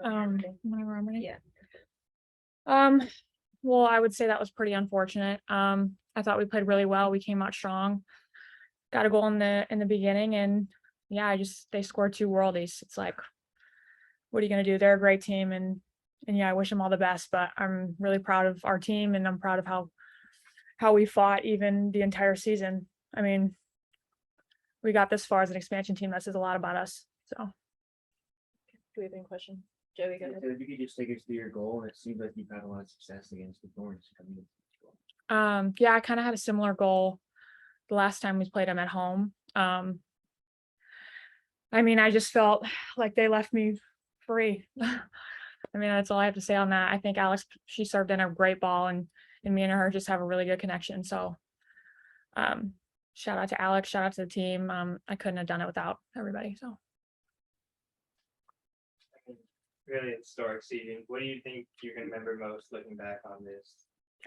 Whenever I'm ready. Yeah. Well, I would say that was pretty unfortunate. I thought we played really well. We came out strong, got a goal in the beginning, and yeah, they scored two worldies. It's like, what are you gonna do? They're a great team, and yeah, I wish them all the best. But I'm really proud of our team, and I'm proud of how we fought even the entire season. I mean, we got this far as an expansion team. That says a lot about us. So, Do we have any questions? Joey, go ahead. If you could just take us through your goal, and it seems like you've had a lot of success against the Thorns coming in. yeah, I kind of had a similar goal the last time we played them at home. I mean, I just felt like they left me free. I mean, that's all I have to say on that. I think Alex, she served in a great ball, and me and her just have a really good connection. So, shout out to Alex, shout out to the team. I couldn't have done it without everybody. So, Really historic season. What do you think you can remember most looking back on this?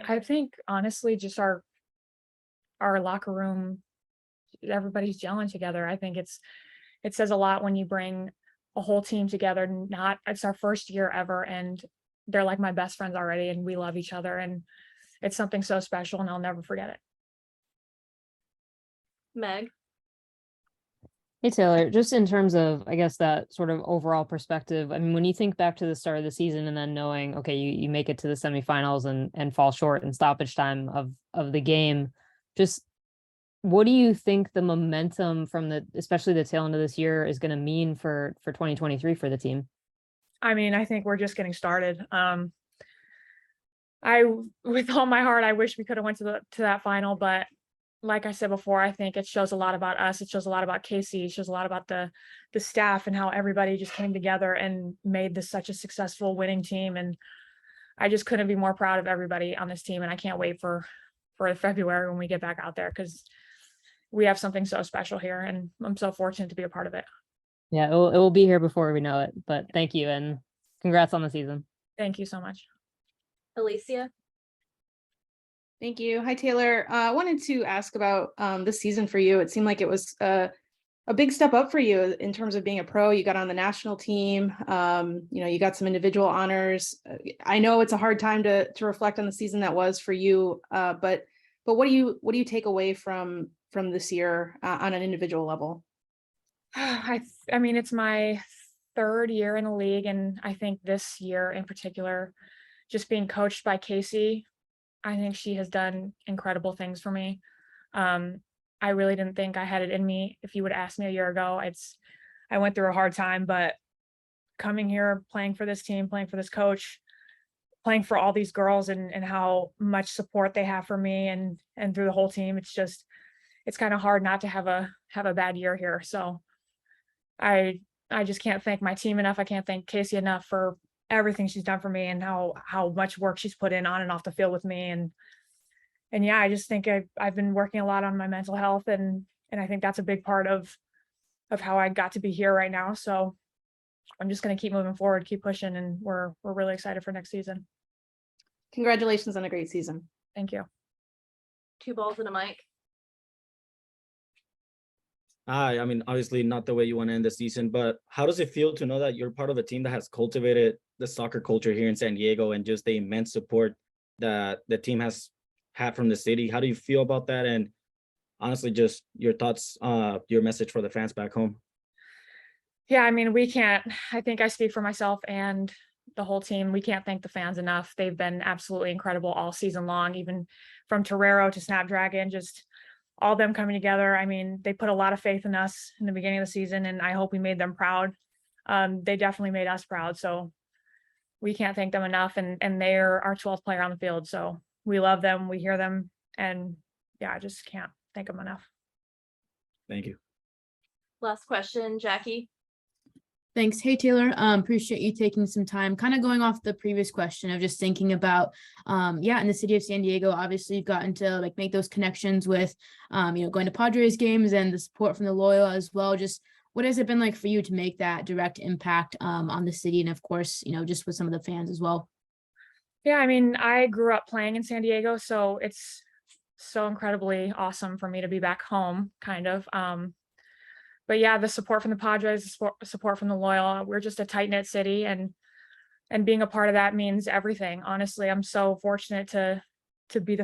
I think honestly, just our locker room, everybody's gelling together. I think it says a lot when you bring a whole team together. It's our first year ever, and they're like my best friends already, and we love each other, and it's something so special, and I'll never forget it. Meg. Hey, Taylor, just in terms of, I guess, that sort of overall perspective, I mean, when you think back to the start of the season and then knowing, okay, you make it to the semifinals and fall short in stoppage time of the game, just what do you think the momentum from especially the tail end of this year is going to mean for 2023 for the team? I mean, I think we're just getting started. With all my heart, I wish we could have went to that final, but like I said before, I think it shows a lot about us. It shows a lot about Casey. It shows a lot about the staff and how everybody just came together and made this such a successful winning team. And I just couldn't be more proud of everybody on this team. And I can't wait for February when we get back out there, because we have something so special here, and I'm so fortunate to be a part of it. Yeah, it will be here before we know it, but thank you. And congrats on the season. Thank you so much. Alicia. Thank you. Hi, Taylor. I wanted to ask about this season for you. It seemed like it was a big step up for you in terms of being a pro. You got on the national team. You got some individual honors. I know it's a hard time to reflect on the season that was for you, but what do you take away from this year on an individual level? I mean, it's my third year in the league, and I think this year in particular, just being coached by Casey, I think she has done incredible things for me. I really didn't think I had it in me. If you would ask me a year ago, I went through a hard time, but coming here, playing for this team, playing for this coach, playing for all these girls, and how much support they have for me and through the whole team, it's kind of hard not to have a bad year here. So I just can't thank my team enough. I can't thank Casey enough for everything she's done for me and how much work she's put in on and off the field with me. And yeah, I just think I've been working a lot on my mental health, and I think that's a big part of how I got to be here right now. So I'm just going to keep moving forward, keep pushing, and we're really excited for next season. Congratulations on a great season. Thank you. Two balls and a mic. I mean, obviously not the way you want to end the season, but how does it feel to know that you're part of a team that has cultivated the soccer culture here in San Diego and just the immense support that the team has had from the city? How do you feel about that? And honestly, just your thoughts, your message for the fans back home. Yeah, I mean, I think I speak for myself and the whole team. We can't thank the fans enough. They've been absolutely incredible all season long, even from Torero to Snapdragon, just all them coming together. I mean, they put a lot of faith in us in the beginning of the season, and I hope we made them proud. They definitely made us proud. So we can't thank them enough. And they're our 12th player on the field. So we love them. We hear them. And yeah, I just can't thank them enough. Thank you. Last question, Jackie. Thanks. Hey, Taylor. Appreciate you taking some time, kind of going off the previous question of just thinking about, in the city of San Diego, obviously you've gotten to make those connections with, going to Padres games and the support from the loyal as well. Just what has it been like for you to make that direct impact on the city? And of course, just with some of the fans as well. Yeah, I mean, I grew up playing in San Diego, so it's so incredibly awesome for me to be back home, kind of. But yeah, the support from the Padres, the support from the loyal, we're just a tight-knit city, and being a part of that means everything. Honestly, I'm so fortunate to be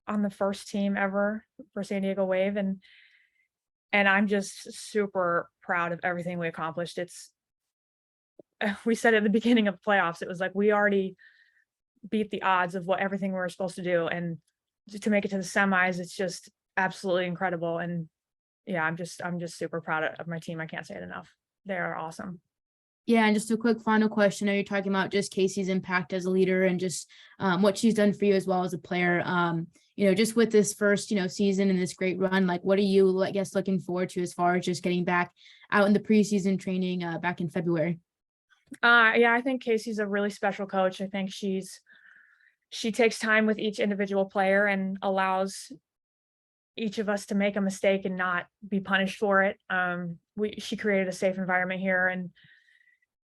on the first team ever for San Diego Wave, and I'm just super proud of everything we accomplished. We said at the beginning of the playoffs, it was like we already beat the odds of what everything we were supposed to do, and to make it to the semis, it's just absolutely incredible. And yeah, I'm just super proud of my team. I can't say it enough. They are awesome. Yeah, and just a quick final question. I know you're talking about just Casey's impact as a leader and just what she's done for you as well as a player. Just with this first, season and this great run, like what are you, I guess, looking forward to as far as just getting back out in the preseason training back in February? Yeah, I think Casey's a really special coach. I think she takes time with each individual player and allows each of us to make a mistake and not be punished for it. She created a safe environment here,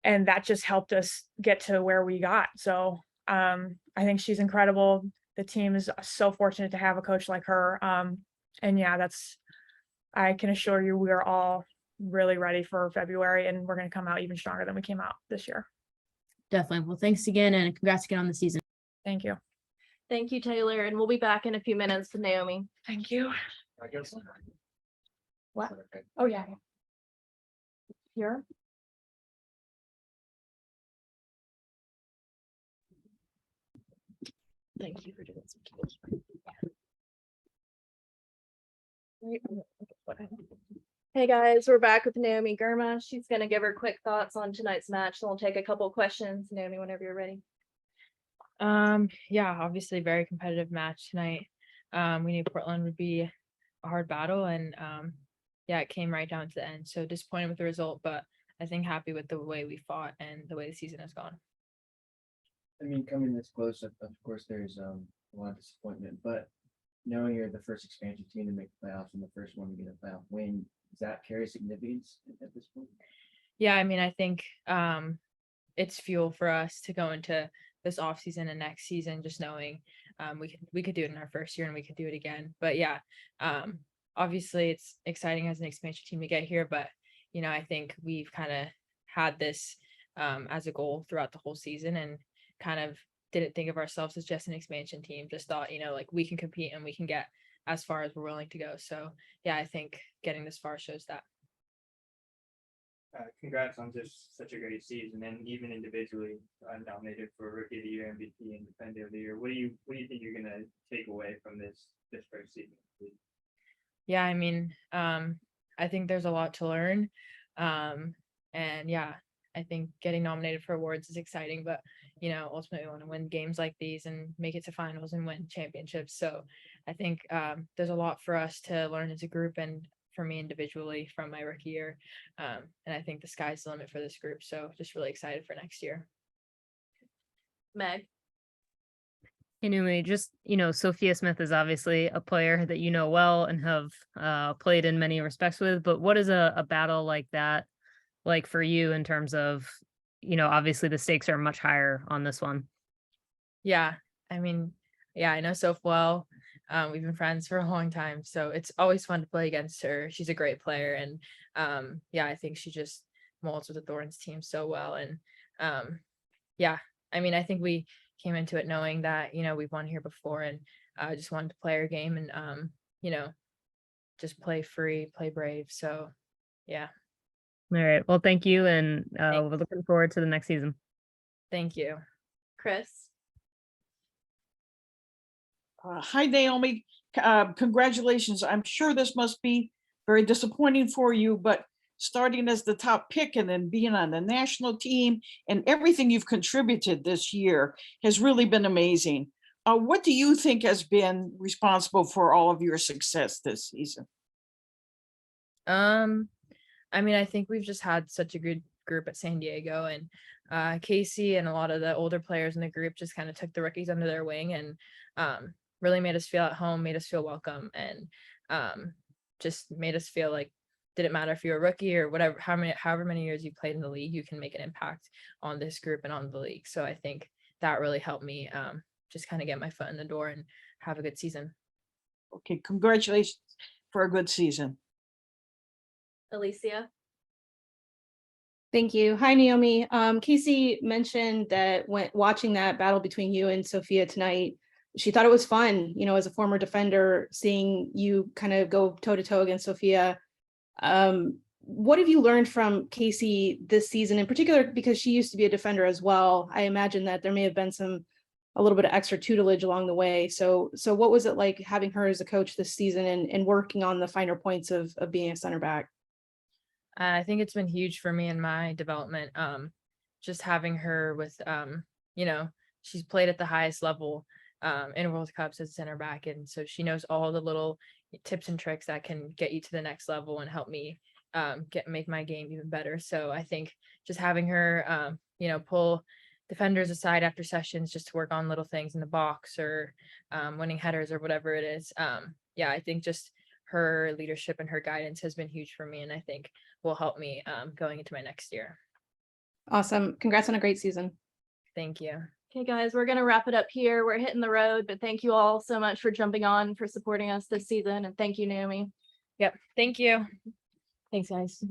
and that just helped us get to where we got. So I think she's incredible. The team is so fortunate to have a coach like her. And yeah, I can assure you we are all really ready for February, and we're going to come out even stronger than we came out this year. Definitely. Well, thanks again, and congrats again on the season. Thank you. Thank you, Taylor, and we'll be back in a few minutes with Naomi. Thank you. I guess. What? Oh yeah. Here. Thank you for doing some. Hey guys, we're back with Naomi Girma. She's going to give her quick thoughts on tonight's match. Then we'll take a couple of questions. Naomi, whenever you're ready. Yeah, obviously very competitive match tonight. We knew Portland would be a hard battle, and yeah, it came right down to the end. So disappointed with the result, but I think happy with the way we fought and the way the season has gone. I mean, coming this close, of course, there's a lot of disappointment, but knowing you're the first expansion team to make the playoffs and the first one to get a playoff win, does that carry significance at this point? Yeah, I mean, I think it's fuel for us to go into this off season and next season, just knowing we could do it in our first year and we could do it again. But yeah, obviously it's exciting as an expansion team to get here, but I think we've kind of had this as a goal throughout the whole season, and kind of didn't think of ourselves as just an expansion team, just thought, like we can compete and we can get as far as we're willing to go. So yeah, I think getting this far shows that. Congrats on just such a great season, and even individually nominated for Rookie of the Year, MVP, and Defender of the Year. What do you think you're gonna take away from this first season? Yeah, I mean, I think there's a lot to learn, and yeah, I think getting nominated for awards is exciting, but ultimately we want to win games like these and make it to finals and win championships. So I think there's a lot for us to learn as a group, and for me individually from my rookie year. And I think the sky's the limit for this group. So just really excited for next year. Meg. Anyway, just, Sophia Smith is obviously a player that you know well and have played in many respects with, but what is a battle like that like for you in terms of, obviously the stakes are much higher on this one? Yeah, I mean, yeah, I know Soph well. We've been friends for a long time, so it's always fun to play against her. She's a great player, and yeah, I think she just molds with the Thorns team so well. And yeah, I mean, I think we came into it knowing that we've won here before, and just wanted to play our game and just play free, play brave. So yeah. All right. Well, thank you, and we're looking forward to the next season. Thank you. Chris. Hi, Naomi. Congratulations. I'm sure this must be very disappointing for you, but starting as the top pick and then being on the national team and everything you've contributed this year has really been amazing. What do you think has been responsible for all of your success this season? I mean, I think we've just had such a good group at San Diego, and Casey and a lot of the older players in the group just kind of took the rookies under their wing and really made us feel at home, made us feel welcome, and just made us feel like didn't matter if you're a rookie or whatever, however many years you played in the league, you can make an impact on this group and on the league. So I think that really helped me just kind of get my foot in the door and have a good season. Okay, congratulations for a good season. Alicia. Thank you. Hi, Naomi. Casey mentioned that when watching that battle between you and Sophia tonight, she thought it was fun, you know, as a former defender, seeing you kind of go toe to toe against Sophia. What have you learned from Casey this season in particular? Because she used to be a defender as well. I imagine that there may have been a little bit of extra tutelage along the way. So what was it like having her as a coach this season and working on the finer points of being a center back? I think it's been huge for me in my development. Just having her with, you know, she's played at the highest level in World Cups as a center back, and so she knows all the little tips and tricks that can get you to the next level and help me make my game even better. So I think just having her, you know, pull defenders aside after sessions just to work on little things in the box or winning headers or whatever it is. Yeah, I think just her leadership and her guidance has been huge for me, and I think will help me going into my next year. Awesome. Congrats on a great season. Thank you. Okay, guys, we're gonna wrap it up here. We're hitting the road, but thank you all so much for jumping on, for supporting us this season, and thank you, Naomi. Yep. Thank you. Thanks, guys.